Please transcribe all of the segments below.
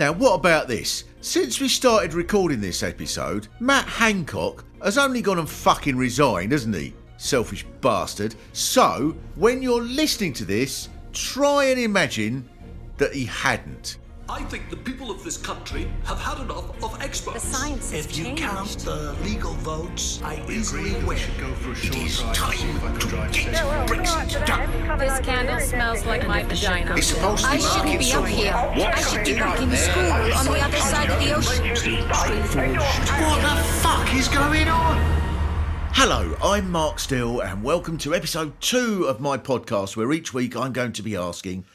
Now, what about this? Since we started recording this episode, Matt Hancock has only gone and fucking resigned, hasn't he? Selfish bastard. So, when you're listening to this, try and imagine that he hadn't. I think the people of this country have had enough of experts. The science has If you changed. count the legal votes, I easily win. It is time to get Brexit done. This candle smells like my vagina. It's supposed to I be shouldn't market be up something. here. What I are should you be back doing in there? school on the other side of the ocean. What the fuck is going on? Hello, I'm Mark Still, and welcome to episode 2 of my podcast, where each week I'm going to be asking,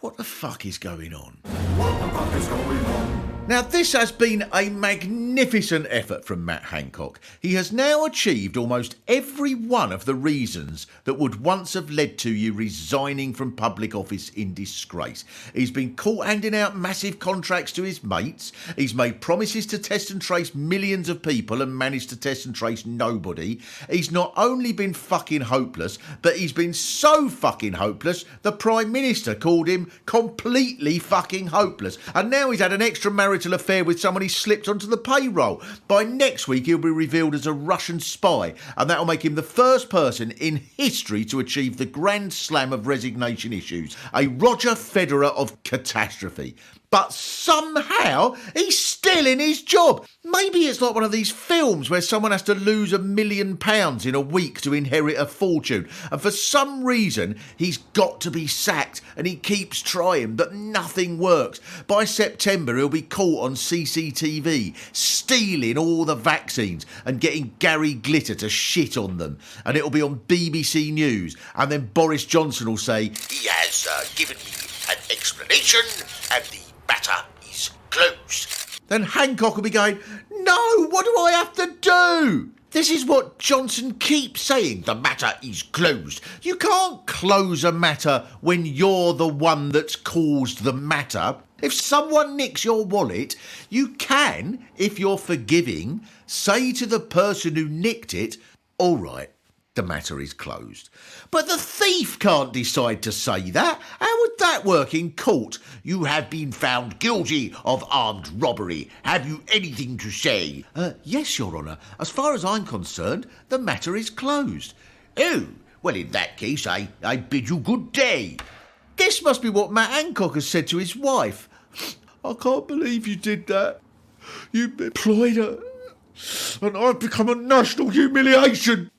what the fuck is going on? What the fuck is going on? Now, this has been a magnificent effort from Matt Hancock. He has now achieved almost every one of the reasons that would once have led to you resigning from public office in disgrace. He's been caught handing out massive contracts to his mates. He's made promises to test and trace millions of people and managed to test and trace nobody. He's not only been fucking hopeless, but he's been so fucking hopeless, the Prime Minister called him completely fucking hopeless. And now he's had an extramarital affair with someone he slipped onto the payroll. By next week, he'll be revealed as a Russian spy, and that'll make him the first person in history to achieve the grand slam of resignation issues, a Roger Federer of catastrophe. But somehow, he's still in his job. Maybe it's like one of these films where someone has to lose £1 million in a week to inherit a fortune. And for some reason, he's got to be sacked. And he keeps trying, but nothing works. By September, he'll be caught on CCTV, stealing all the vaccines and getting Gary Glitter to shit on them. And it'll be on BBC News. And then Boris Johnson will say, He has given me an explanation, and the matter is closed. Then Hancock will be going, no, what do I have to do? This is what Johnson keeps saying, the matter is closed. You can't close a matter when you're the one that's caused the matter. If someone nicks your wallet, you can, if you're forgiving, say to the person who nicked it, all right, the matter is closed. But the thief can't decide to say that. How would that work in court? You have been found guilty of armed robbery. Have you anything to say? Yes, Your Honour. As far as I'm concerned, the matter is closed. Oh, well, in that case, I bid you good day. This must be what Matt Hancock has said to his wife. I can't believe you did that. You employed her, and I've become a national humiliation.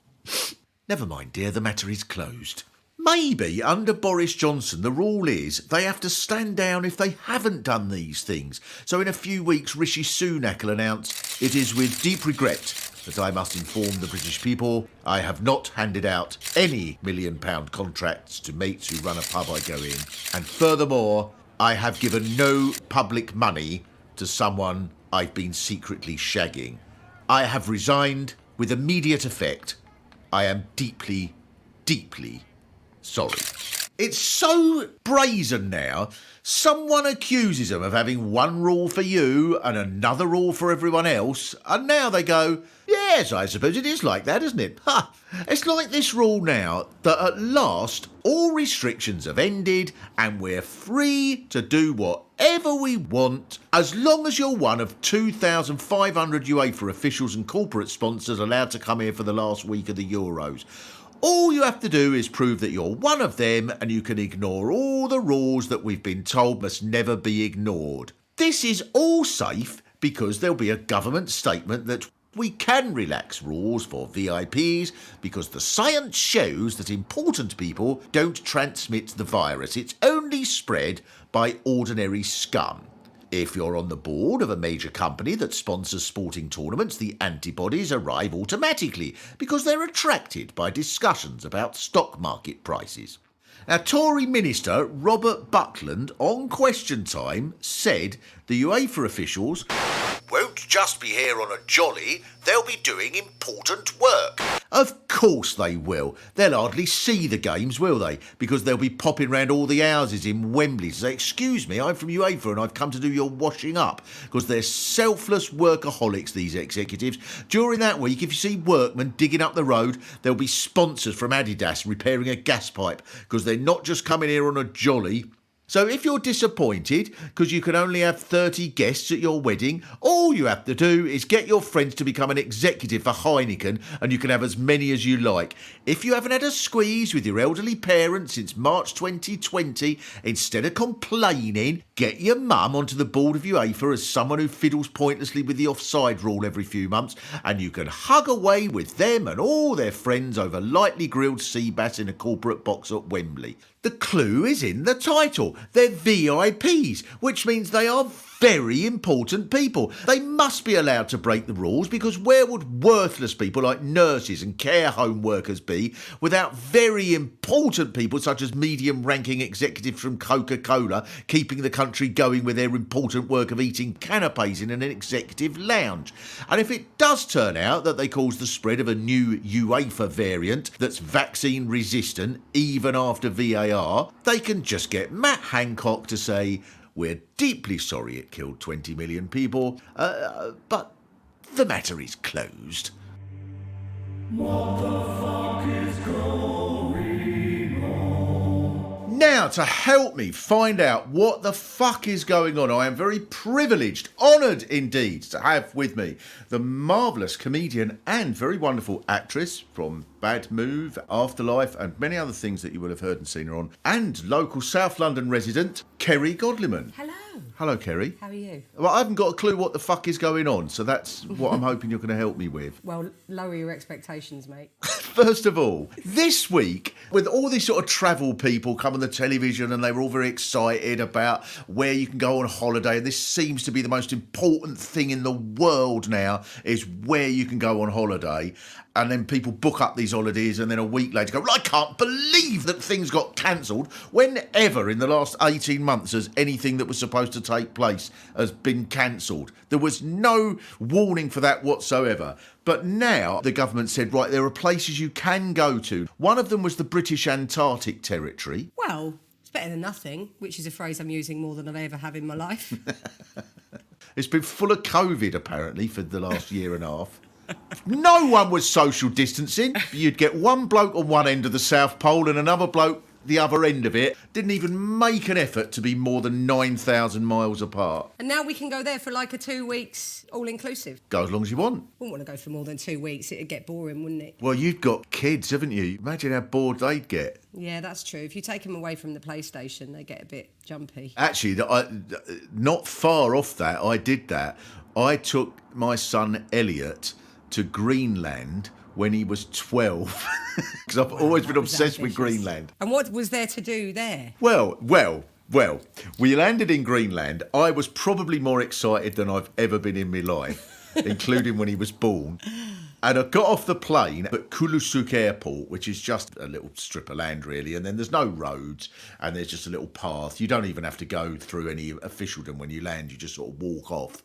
Never mind, dear, the matter is closed. Maybe under Boris Johnson the rule is they have to stand down if they haven't done these things. So in a few weeks Rishi Sunak will announce, it is with deep regret that I must inform the British people I have not handed out any £1 million contracts to mates who run a pub I go in. And furthermore, I have given no public money to someone I've been secretly shagging. I have resigned with immediate effect. I am deeply, deeply sorry. It's so brazen now. Someone accuses them of having one rule for you and another rule for everyone else, and now they go, yes, I suppose it is like that, isn't it? Ha! It's like this rule now that at last all restrictions have ended and we're free to do whatever we want as long as you're one of 2,500 UEFA officials and corporate sponsors allowed to come here for the last week of the Euros. All you have to do is prove that you're one of them and you can ignore all the rules that we've been told must never be ignored. This is all safe because there'll be a government statement that we can relax rules for VIPs because the science shows that important people don't transmit the virus. It's only spread by ordinary scum. If you're on the board of a major company that sponsors sporting tournaments, the antibodies arrive automatically because they're attracted by discussions about stock market prices. Now, Tory Minister Robert Buckland, on Question Time, said the UEFA officials Won't just be here on a jolly, they'll be doing important work. Of course they will. They'll hardly see the games, will they? Because they'll be popping round all the houses in Wembley to say, excuse me, I'm from UEFA and I've come to do your washing up. Because they're selfless workaholics, these executives. During that week, if you see workmen digging up the road, there'll be sponsors from Adidas repairing a gas pipe. Because they're not just coming here on a jolly. So if you're disappointed because you can only have 30 guests at your wedding, all you have to do is get your friends to become an executive for Heineken and you can have as many as you like. If you haven't had a squeeze with your elderly parents since March 2020, instead of complaining, get your mum onto the board of UEFA as someone who fiddles pointlessly with the offside rule every few months, and you can hug away with them and all their friends over lightly grilled sea bass in a corporate box at Wembley. The clue is in the title. They're VIPs, which means they are very important people. They must be allowed to break the rules, because where would worthless people like nurses and care home workers be without very important people such as medium-ranking executives from Coca-Cola keeping the country going with their important work of eating canapes in an executive lounge? And if it does turn out that they cause the spread of a new UEFA variant that's vaccine resistant even after VAR, they can just get Matt Hancock to say, "We're deeply sorry it killed 20 million people, but the matter is closed." What the fuck is going on? Now, to help me find out what the fuck is going on, I am very privileged, honoured indeed, to have with me the marvellous comedian and very wonderful actress from Bad Move, Afterlife, and many other things that you will have heard and seen her on, and local South London resident, Kerry Godliman. Hello. Hello, Kerry. How are you? Well, I haven't got a clue what the fuck is going on, so that's what I'm hoping you're going to help me with. Well, lower your expectations, mate. First of all, this week, with all these sort of travel people come on the television and they were all very excited about where you can go on holiday, and this seems to be the most important thing in the world now, is where you can go on holiday. And then people book up these holidays and then a week later go, "I can't believe that things got cancelled." Whenever in the last 18 months has anything that was supposed to take place has been cancelled? There was no warning for that whatsoever. But now the government said, right, there are places you can go to. One of them was the British Antarctic Territory. Well, it's better than nothing, which is a phrase I'm using more than I ever have in my life. It's been full of COVID, apparently, for the last year and a half. No one was social distancing. You'd get one bloke on one end of the South Pole and another bloke the other end of it. Didn't even make an effort to be more than 9,000 miles apart. And now we can go there for like a 2 weeks all-inclusive. Go as long as you want. Wouldn't want to go for more than 2 weeks. It'd get boring, wouldn't it? Well, you've got kids, haven't you? Imagine how bored they'd get. Yeah, that's true. If you take them away from the PlayStation, they get a bit jumpy. Actually, not far off that, I did that. I took my son Elliot to Greenland when he was 12, because I've always been obsessed with Greenland. And what was there to do there? Well, we landed in Greenland. I was probably more excited than I've ever been in my life, including when he was born. And I got off the plane at Kulusuk Airport, which is just a little strip of land, really. And then there's no roads, and there's just a little path. You don't even have to go through any officialdom when you land. You just sort of walk off.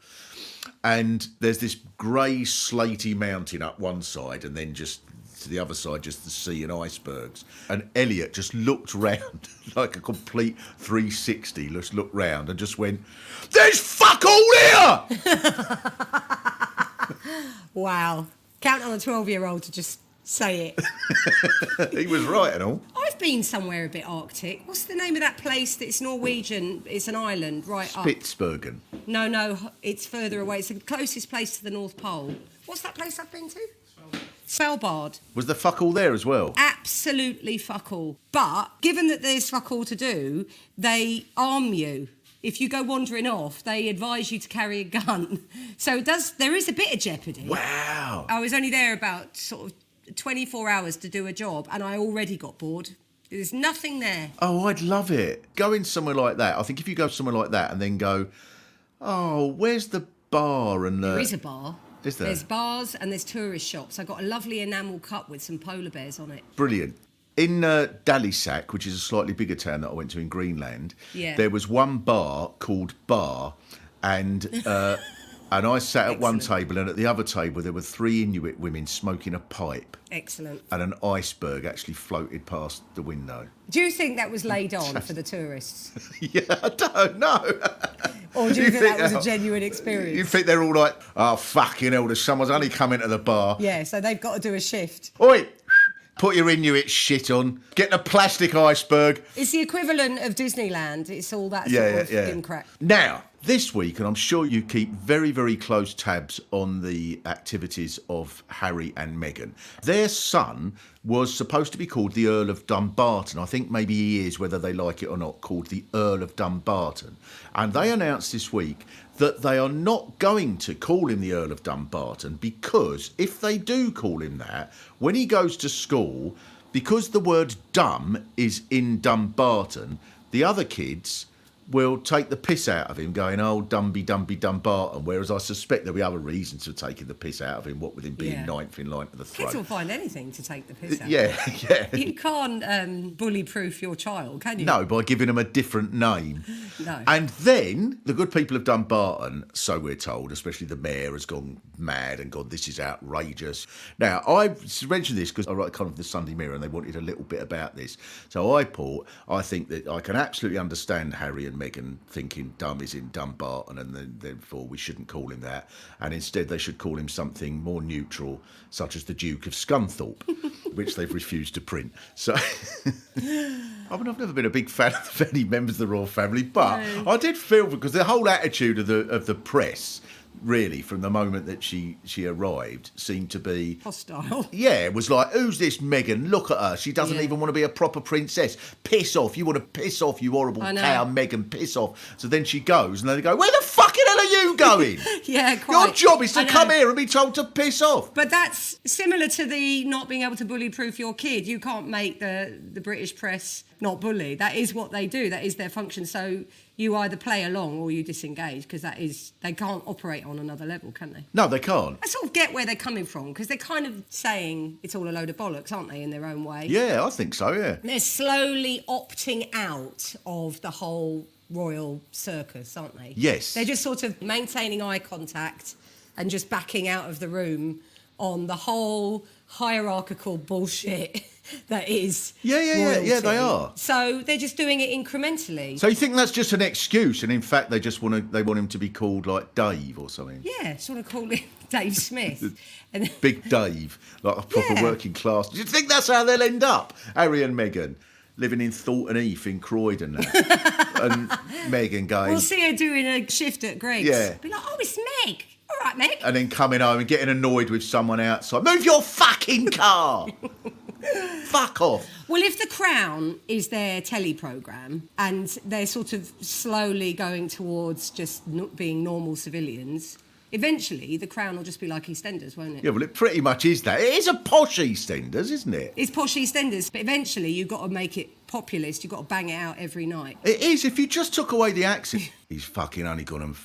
And there's this grey, slaty mountain up one side, and then just to the other side, just the sea and icebergs. And Elliot just looked round like a complete 360, just looked round and just went, "There's fuck all here!" Wow. Count on a 12-year-old to just say it. He was right and all. I've been somewhere a bit Arctic. What's the name of that place that's Norwegian? It's an island right up. Spitsbergen. No, it's further away. It's the closest place to the North Pole. What's that place I've been to? Svalbard. Was there fuck all there as well? Absolutely fuck all. But given that there's fuck all to do, they arm you. If you go wandering off, they advise you to carry a gun. So there is a bit of jeopardy. Wow. I was only there about sort of 24 hours to do a job, and I already got bored. There's nothing there. Oh, I'd love it. Going somewhere like that. I think if you go somewhere like that and then go, oh, where's the bar? And There is a bar. Is there? There's bars and there's tourist shops. I got a lovely enamel cup with some polar bears on it. Brilliant. In Dalisak, which is a slightly bigger town that I went to in Greenland, there was one bar called Bar, and I sat at one table, and at the other table there were 3 Inuit women smoking a pipe. Excellent. And an iceberg actually floated past the window. Do you think that was laid on for the tourists? Yeah, I don't know. Or do you think that was a genuine experience? You think they're all like, oh, fucking hell, someone's only come into the bar. Yeah, so they've got to do a shift. Oi! Put your Inuit shit on. Get the plastic iceberg. It's the equivalent of Disneyland. It's all that sort of gimcrack. Now, this week, and I'm sure you keep very, very close tabs on the activities of Harry and Meghan. Their son was supposed to be called the Earl of Dumbarton. I think maybe he is, whether they like it or not, called the Earl of Dumbarton. And they announced this week that they are not going to call him the Earl of Dumbarton because if they do call him that, when he goes to school, because the word dumb is in Dumbarton, the other kids will take the piss out of him going, oh, Dumby Dumbarton, whereas I suspect there'll be other reasons for taking the piss out of him, what with him being ninth in line to the throne. Kids will find anything to take the piss out of. You can't bully-proof your child, can you? No, by giving them a different name. No. And then the good people of Dumbarton, so we're told, especially the mayor, has gone mad and gone, this is outrageous. Now, I mentioned this because I write kind of the Sunday Mirror and they wanted a little bit about this. So I think that I can absolutely understand Harry and Meghan thinking dumb is in Dumbarton and then therefore we shouldn't call him that. And instead they should call him something more neutral, such as the Duke of Scunthorpe, which they've refused to print. So, I've never been a big fan of any members of the royal family, but I did feel, because the whole attitude of the press, really, from the moment that she arrived, seemed to be hostile. Yeah, it was like, who's this Meghan? Look at her. She doesn't even want to be a proper princess. Piss off. You want to piss off, you horrible cow, Meghan, piss off. So then she goes, and then they go, where the fucking hell are you going? Yeah, quite. Your job is to come here and be told to piss off. But that's similar to the not being able to bully-proof your kid. You can't make the British press not bully. That is what they do. That is their function. So you either play along or you disengage, because they can't operate on another level, can they? No, they can't. I sort of get where they're coming from, because they're kind of saying it's all a load of bollocks, aren't they, in their own way? Yeah, I think so, yeah. They're slowly opting out of the whole royal circus, aren't they? Yes. They're just sort of maintaining eye contact and just backing out of the room on the whole hierarchical bullshit that is royalty. Yeah, they are. So they're just doing it incrementally. So you think that's just an excuse, and in fact they want him to be called like Dave or something? Yeah, sort of call him Dave Smith. And Big Dave, like a proper working class. Do you think that's how they'll end up, Harry and Meghan? Living in Thornton Heath in Croydon now. And Meghan going... We'll see her doing a shift at Greg's. Yeah. Be like, oh, it's Meg. All right, Meg. And then coming home and getting annoyed with someone outside. Move your fucking car! Fuck off. Well, if The Crown is their telly programme and they're sort of slowly going towards just being normal civilians, eventually The Crown will just be like EastEnders, won't it? Yeah, well, it pretty much is that. It is a posh EastEnders, isn't it? It's posh EastEnders, but eventually you've got to make it populist. You've got to bang it out every night. It is. If you just took away the accent. He's fucking only gone and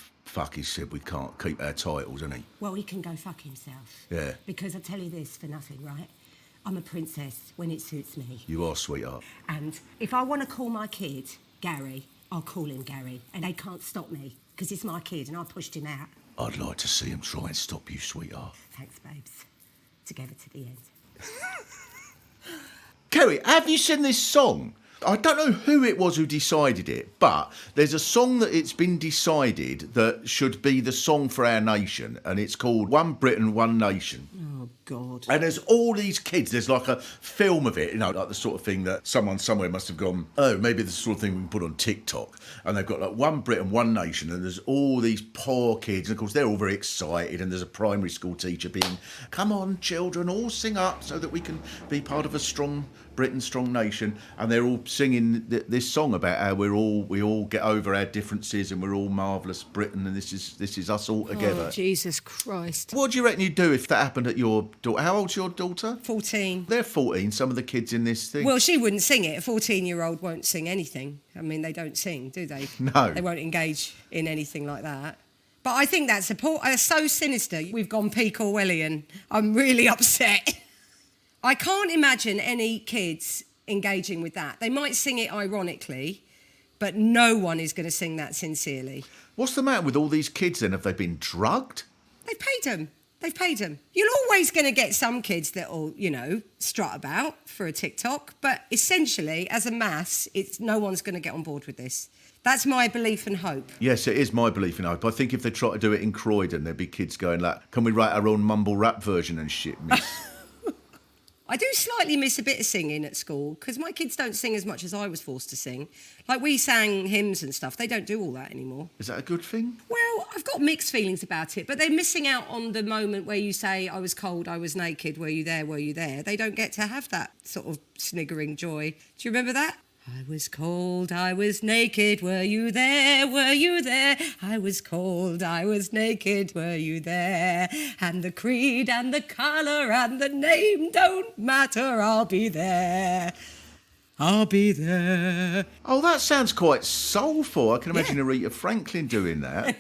he said we can't keep our titles, hasn't he? Well, he can go fuck himself. Yeah. Because I'll tell you this for nothing, right? I'm a princess when it suits me. You are, sweetheart. And if I want to call my kid Gary, I'll call him Gary. And they can't stop me, because it's my kid and I pushed him out. I'd like to see him try and stop you, sweetheart. Thanks, babes. Together to the end. Kerry, have you seen this song? I don't know who it was who decided it, but there's a song that it's been decided that should be the song for our nation, and it's called One Britain, One Nation. Oh, God. And there's all these kids, there's like a film of it, you know, like the sort of thing that someone somewhere must have gone, oh, maybe the sort of thing we can put on TikTok. And they've got like One Britain, One Nation, and there's all these poor kids, and of course they're all very excited, and there's a primary school teacher being, come on, children, all sing up so that we can be part of a strong Britain, strong nation. And they're all singing this song about how we all get over our differences and we're all marvellous Britain, and this is us all together. Oh, Jesus Christ. What do you reckon you'd do if that happened at your daughter? How old's your daughter? 14. They're 14, some of the kids in this thing. Well, she wouldn't sing it. A 14-year-old won't sing anything. I mean, they don't sing, do they? No. They won't engage in anything like that. But I think that's so sinister. We've gone peak Orwellian. I'm really upset. I can't imagine any kids engaging with that. They might sing it ironically, but no one is going to sing that sincerely. What's the matter with all these kids then? Have they been drugged? They've paid them. You're always going to get some kids that will, strut about for a TikTok, but essentially, as a mass, no one's going to get on board with this. That's my belief and hope. Yes, it is my belief and hope. I think if they try to do it in Croydon, there'd be kids going like, can we write our own mumble rap version and shit, miss? I do slightly miss a bit of singing at school because my kids don't sing as much as I was forced to sing. Like, we sang hymns and stuff. They don't do all that anymore. Is that a good thing? Well, I've got mixed feelings about it, but they're missing out on the moment where you say, I was cold, I was naked, were you there, were you there? They don't get to have that sort of sniggering joy. Do you remember that? I was cold, I was naked, were you there, were you there? I was cold, I was naked, were you there? And the creed and the colour and the name don't matter, I'll be there. I'll be there. Oh, that sounds quite soulful. I can imagine Aretha Franklin doing that.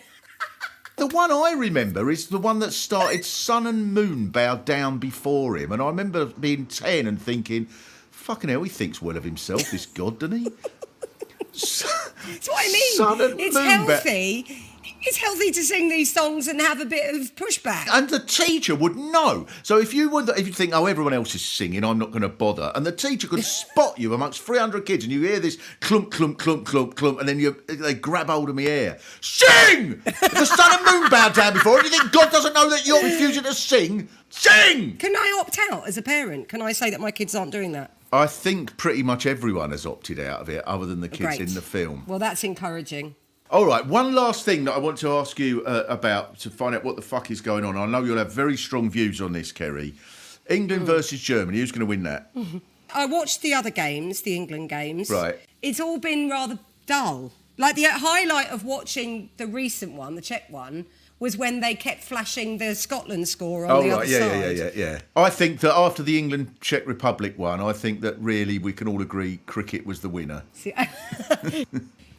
The one I remember is the one that started Sun and Moon Bowed Down Before Him. And I remember being 10 and thinking, fucking hell, he thinks well of himself, this God, doesn't he? That's what I mean. Sun and It's Moon healthy. It's healthy to sing these songs and have a bit of pushback. And the teacher would know. So if you think, oh, everyone else is singing, I'm not going to bother, and the teacher could spot you amongst 300 kids, and you hear this clump, clump, clump, clump, clump, and then they grab hold of my ear. Sing! The Sun and Moon Bowed Down Before Him. Do you think God doesn't know that you're refusing to sing? Sing! Can I opt out as a parent? Can I say that my kids aren't doing that? I think pretty much everyone has opted out of it, other than the kids Great. in the film. Well, that's encouraging. All right, one last thing that I want to ask you about to find out what the fuck is going on. I know you'll have very strong views on this, Kerry. England versus Germany, who's going to win that? I watched the other games, the England games. Right. It's all been rather dull. Like, the highlight of watching the recent one, the Czech one, was when they kept flashing the Scotland score on the other side. Yeah. I think that after the England-Czech Republic one, I think that really we can all agree cricket was the winner.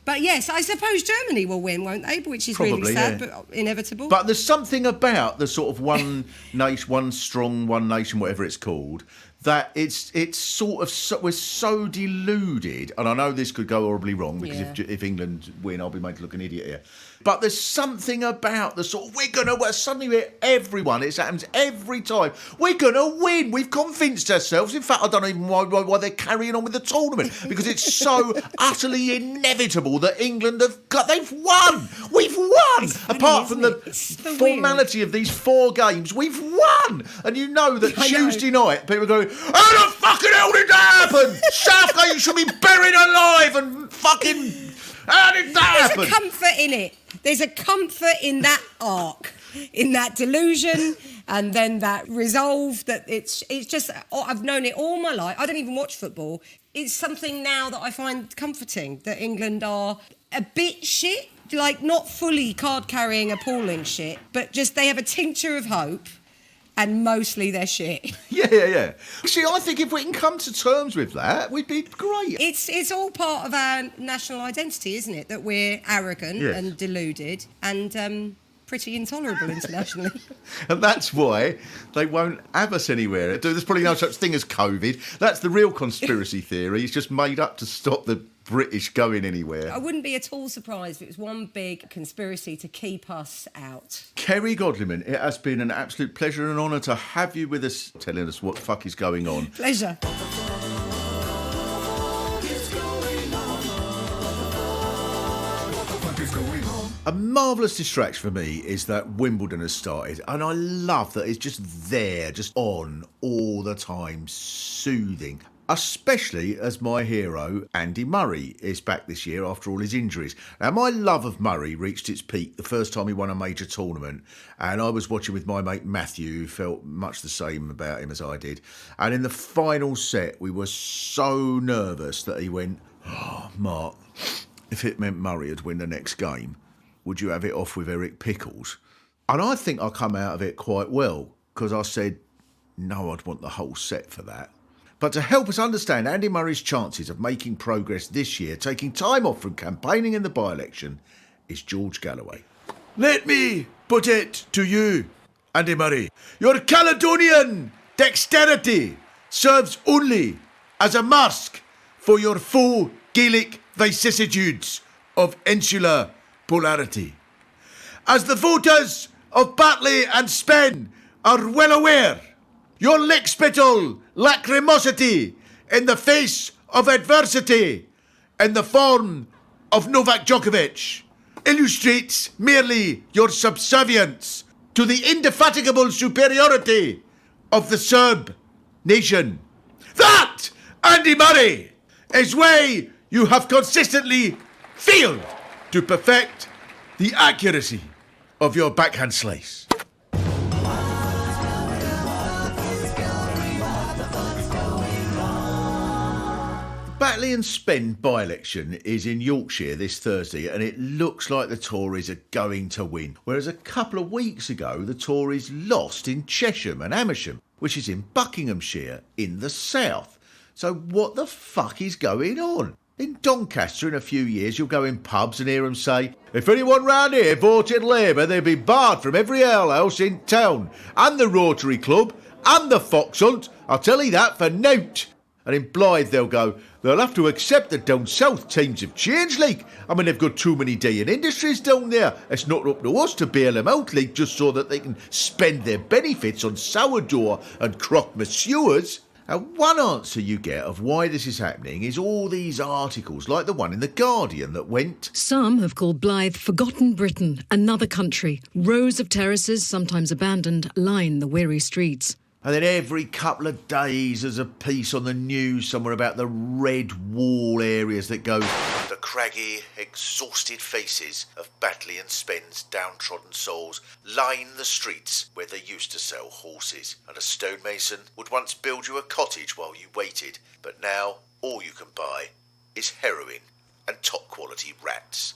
But yes, I suppose Germany will win, won't they? Which is Probably, really sad, yeah. but inevitable. But there's something about the sort of one nation, one strong, one nation, whatever it's called, that it's sort of we're so deluded. And I know this could go horribly wrong because if England win, I'll be made to look an idiot here. But there's something about the sort of suddenly everyone, it happens every time. We're going to win. We've convinced ourselves. In fact, I don't even know why they're carrying on with the tournament, because it's so utterly inevitable that England they've won. We've won. Funny, apart from the so formality of these 4 games, we've won. And you know that Tuesday night, people are going, how the fucking hell did that happen? Southgate should be buried alive and fucking... How did that happen? There's a comfort in it. There's a comfort in that arc, in that delusion, and then that resolve that it's just, I've known it all my life. I don't even watch football. It's something now that I find comforting, that England are a bit shit, like not fully card-carrying, appalling shit, but just they have a tincture of hope. And mostly they're shit. Yeah. See, I think if we can come to terms with that, we'd be great. It's all part of our national identity, isn't it? That we're arrogant and deluded and pretty intolerable internationally. And that's why they won't have us anywhere. There's probably no such thing as COVID. That's the real conspiracy theory. It's just made up to stop the British going anywhere. I wouldn't be at all surprised if it was one big conspiracy to keep us out. Kerry Godliman, it has been an absolute pleasure and honour to have you with us, telling us what the fuck is going on. Pleasure. A marvellous distraction for me is that Wimbledon has started, and I love that it's just there, just on all the time, soothing. Especially as my hero, Andy Murray, is back this year after all his injuries. Now, my love of Murray reached its peak the first time he won a major tournament, and I was watching with my mate Matthew, who felt much the same about him as I did. And in the final set, we were so nervous that he went, "Oh, Mark, if it meant Murray would win the next game, would you have it off with Eric Pickles?" And I think I come out of it quite well, because I said, no, I'd want the whole set for that. But to help us understand Andy Murray's chances of making progress this year, taking time off from campaigning in the by-election, is George Galloway. Let me put it to you, Andy Murray. Your Caledonian dexterity serves only as a mask for your full Gaelic vicissitudes of insular polarity. As the voters of Batley and Spen are well aware, your lickspittle lachrymosity in the face of adversity in the form of Novak Djokovic illustrates merely your subservience to the indefatigable superiority of the Serb nation. That, Andy Murray, is where you have consistently failed to perfect the accuracy of your backhand slice. Batley and Spend by-election is in Yorkshire this Thursday, and it looks like the Tories are going to win. Whereas a couple of weeks ago, the Tories lost in Chesham and Amersham, which is in Buckinghamshire in the south. So what the fuck is going on? In Doncaster, in a few years, you'll go in pubs and hear them say, if anyone round here voted Labour, they'd be barred from every alehouse in town, and the Rotary Club, and the Fox Hunt. I'll tell you that for nout. And in Blythe, they'll go, they'll have to accept that down south times have changed, like. I mean, they've got too many dying industries down there. It's not up to us to bail them out, like, just so that they can spend their benefits on sourdough and croque monsieurs. And one answer you get of why this is happening is all these articles, like the one in The Guardian that went, some have called Blythe Forgotten Britain, another country. Rows of terraces, sometimes abandoned, line the weary streets. And then every couple of days there's a piece on the news somewhere about the red wall areas that go, the craggy, exhausted faces of Batley and Spend's downtrodden souls line the streets where they used to sell horses. And a stonemason would once build you a cottage while you waited, but now all you can buy is heroin and top quality rats.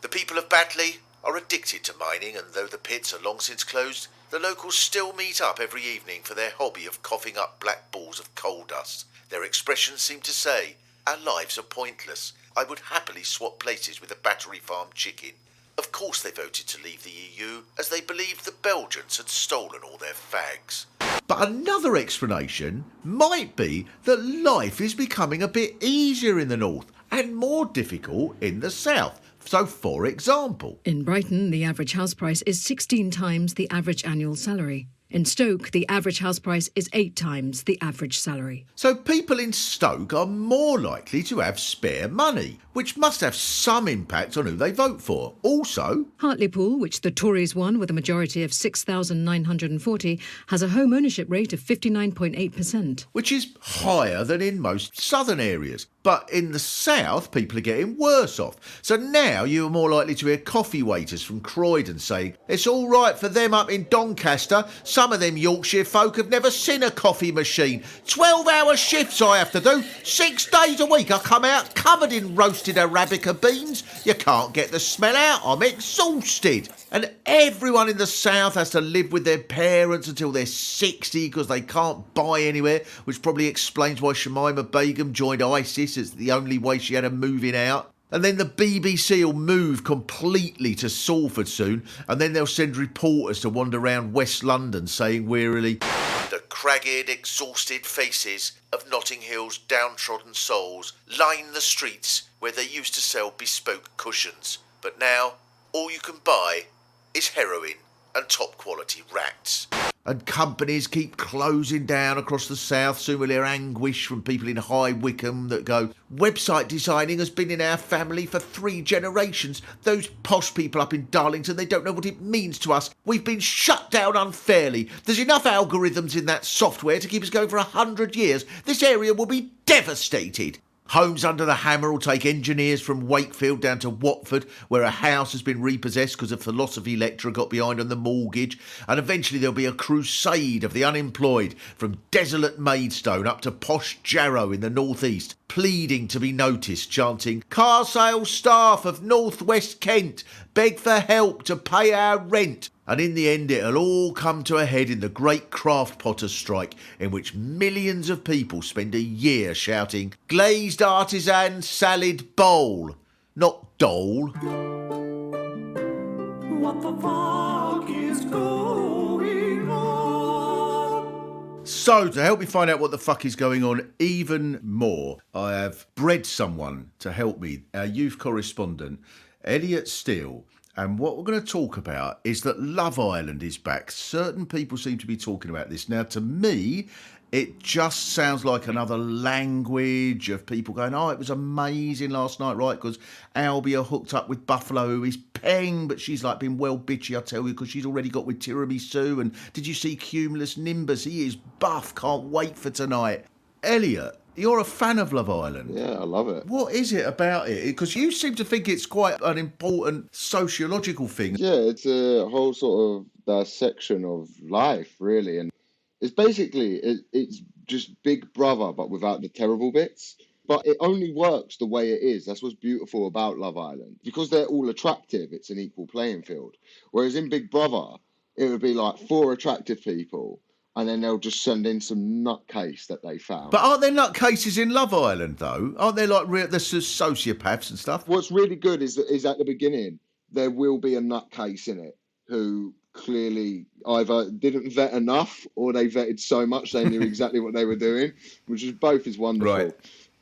The people of Batley are addicted to mining, and though the pits are long since closed, the locals still meet up every evening for their hobby of coughing up black balls of coal dust. Their expressions seem to say, our lives are pointless. I would happily swap places with a battery farm chicken. Of course they voted to leave the EU, as they believed the Belgians had stolen all their fags. But another explanation might be that life is becoming a bit easier in the north and more difficult in the south. So, for example, in Brighton, the average house price is 16 times the average annual salary. In Stoke, the average house price is 8 times the average salary. So people in Stoke are more likely to have spare money, which must have some impact on who they vote for. Also, Hartlepool, which the Tories won with a majority of 6,940, has a home ownership rate of 59.8%. which is higher than in most southern areas. But in the south, people are getting worse off. So now you are more likely to hear coffee waiters from Croydon saying, it's all right for them up in Doncaster. Some of them Yorkshire folk have never seen a coffee machine. 12-hour shifts I have to do. 6 days a week I come out covered in roasted Arabica beans. You can't get the smell out. I'm exhausted. And everyone in the south has to live with their parents until they're 60 because they can't buy anywhere, which probably explains why Shamima Begum joined ISIS. It's the only way she had of moving out. And then the BBC will move completely to Salford soon, and then they'll send reporters to wander around West London saying wearily, the cragged, exhausted faces of Notting Hill's downtrodden souls line the streets where they used to sell bespoke cushions. But now, all you can buy is heroin and top quality rats. And companies keep closing down across the south. Soon we'll hear anguish from people in High Wycombe that go, website designing has been in our family for 3 generations. Those posh people up in Darlington, they don't know what it means to us. We've been shut down unfairly. There's enough algorithms in that software to keep us going for 100 years. This area will be devastated. Homes Under the Hammer will take engineers from Wakefield down to Watford, where a house has been repossessed because a philosophy lecturer got behind on the mortgage. And eventually there'll be a crusade of the unemployed from desolate Maidstone up to posh Jarrow in the northeast, pleading to be noticed, chanting, car sales staff of northwest Kent, beg for help to pay our rent. And in the end, it'll all come to a head in the Great Craft Potters Strike, in which millions of people spend a year shouting, glazed artisan salad bowl, not dole. What the fuck is going on? So, to help me find out what the fuck is going on even more, I have bred someone to help me, our youth correspondent, Elliot Steele. And what we're going to talk about is that Love Island is back. Certain people seem to be talking about this. Now, to me, It just sounds like another language of people going, oh, it was amazing last night, right? Because Albia hooked up with Buffalo, who is Peng, but she's like been well bitchy, I tell you, because she's already got with Tiramisu. And did you see Cumulus Nimbus? He is buff. Can't wait for tonight. Elliot, you're a fan of Love Island. Yeah, I love it. What is it about it? Because you seem to think it's quite an important sociological thing. Yeah, it's a whole sort of dissection of life, really. And it's basically, it's just Big Brother, but without the terrible bits. But it only works the way it is. That's what's beautiful about Love Island. Because they're all attractive, it's an equal playing field. Whereas in Big Brother, it would be like 4 attractive people, and then they'll just send in some nutcase that they found. But aren't there nutcases in Love Island, though? Aren't there like the sociopaths and stuff? What's really good is at the beginning, there will be a nutcase in it who clearly either didn't vet enough or they vetted so much they knew exactly what they were doing, which is both is wonderful. Right.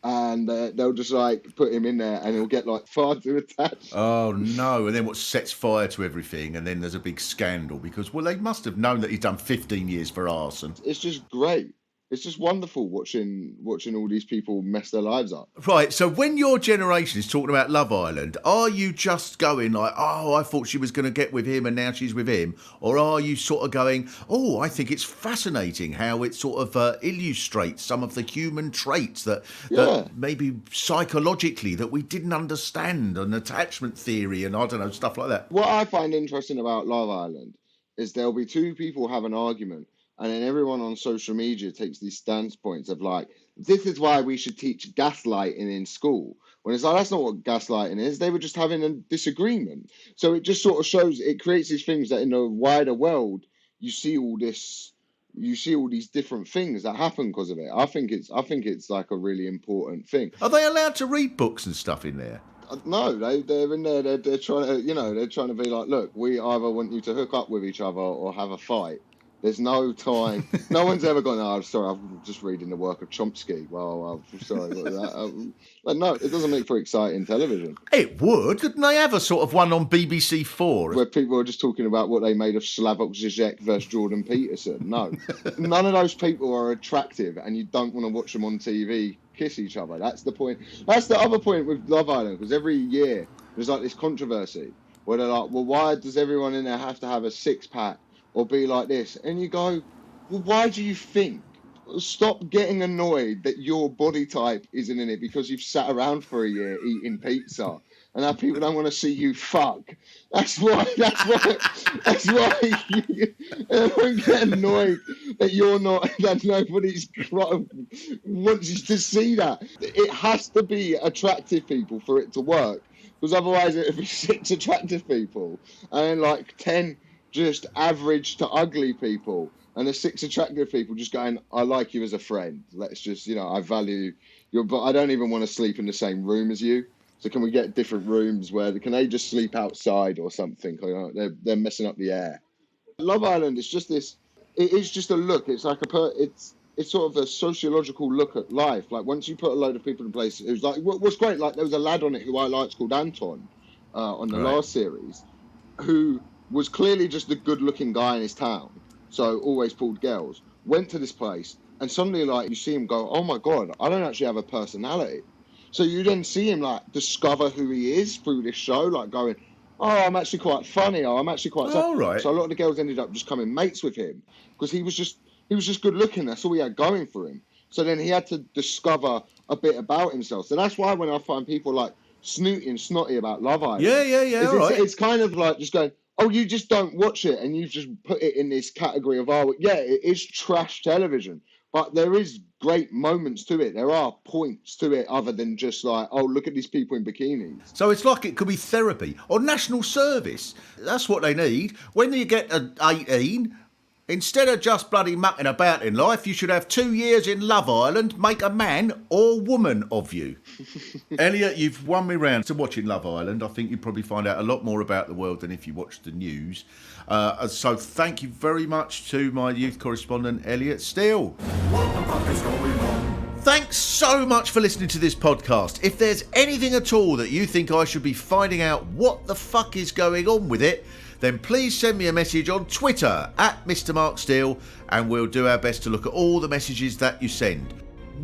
And they'll just like put him in there and he'll get like far too attached. Oh no, and then what sets fire to everything, and then there's a big scandal because, well, they must have known that he's done 15 years for arson. It's just great. It's just wonderful watching all these people mess their lives up. Right, so when your generation is talking about Love Island, are you just going like, oh, I thought she was going to get with him and now she's with him? Or are you sort of going, oh, I think it's fascinating how it sort of illustrates some of the human traits that maybe psychologically that we didn't understand, and attachment theory and I don't know, stuff like that? What I find interesting about Love Island is there'll be 2 people have an argument, and then everyone on social media takes these stance points of like, this is why we should teach gaslighting in school. When it's like, that's not what gaslighting is. They were just having a disagreement. So it just sort of shows, it creates these things that in the wider world, you see all these different things that happen because of it. I think it's like a really important thing. Are they allowed to read books and stuff in there? No, they're in there. They're trying to, they're trying to be like, look, we either want you to hook up with each other or have a fight. There's no time. No one's ever gone, oh, sorry, I'm just reading the work of Chomsky. Well, I'm sorry about that. But no, it doesn't make for exciting television. It would. Couldn't they have a sort of one on BBC 4? Where people are just talking about what they made of Slavoj Žižek versus Jordan Peterson. No. None of those people are attractive, and you don't want to watch them on TV kiss each other. That's the point. That's the other point with Love Island, because every year there's like this controversy where they're like, well, why does everyone in there have to have a 6-pack? Or be like this, and you go, well, why do you think? Stop getting annoyed that your body type isn't in it because you've sat around for a year eating pizza, and now people don't want to see you fuck. That's why you don't get annoyed that you're not, that nobody's wants you to see that. It has to be attractive people for it to work, because otherwise it'll be 6 attractive people and like 10 just average to ugly people, and the 6 attractive people just going, I like you as a friend. Let's just, I value your, but I don't even want to sleep in the same room as you. So can we get different rooms can they just sleep outside or something? They're messing up the air. Love Island is just this, it is just a look. It's like it's sort of a sociological look at life. Like once you put a load of people in place, it was like, what's great, like there was a lad on it who I liked called Anton on the last series, who was clearly just a good-looking guy in his town, so always pulled girls, went to this place, and suddenly, like, you see him go, oh my God, I don't actually have a personality. So you then see him, like, discover who he is through this show, like, going, oh, I'm actually quite funny, I'm actually quite... Oh, right. So a lot of the girls ended up just coming mates with him, because he was just good-looking, that's all he had going for him. So then he had to discover a bit about himself. So that's why when I find people, like, snotty about Love Island... Yeah, all right. It's kind of like just going... Oh, you just don't watch it, and you've just put it in this category of, oh, yeah, it is trash television. But there is great moments to it. There are points to it other than just like, oh, look at these people in bikinis. So it's like it could be therapy or national service. That's what they need. When you get to 18, instead of just bloody mucking about in life, you should have 2 years in Love Island, make a man or woman of you. Elliot, you've won me round to watching Love Island. I think you'd probably find out a lot more about the world than if you watched the news. So thank you very much to my youth correspondent, Elliot Steele. What the fuck is going on? Thanks so much for listening to this podcast. If there's anything at all that you think I should be finding out what the fuck is going on with it, then please send me a message on Twitter at Mr. Mark Steele, and we'll do our best to look at all the messages that you send.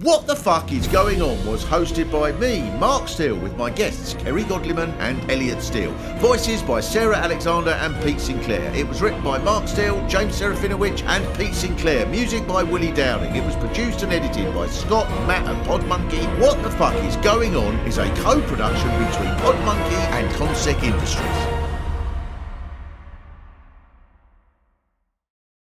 What the Fuck Is Going On was hosted by me, Mark Steele, with my guests Kerry Godliman and Elliot Steele. Voices by Sarah Alexander and Pete Sinclair. It was written by Mark Steele, James Serafinowicz and Pete Sinclair. Music by Willie Downing. It was produced and edited by Scott, Matt and Podmonkey. What the Fuck Is Going On is a co-production between Podmonkey and Consec Industries.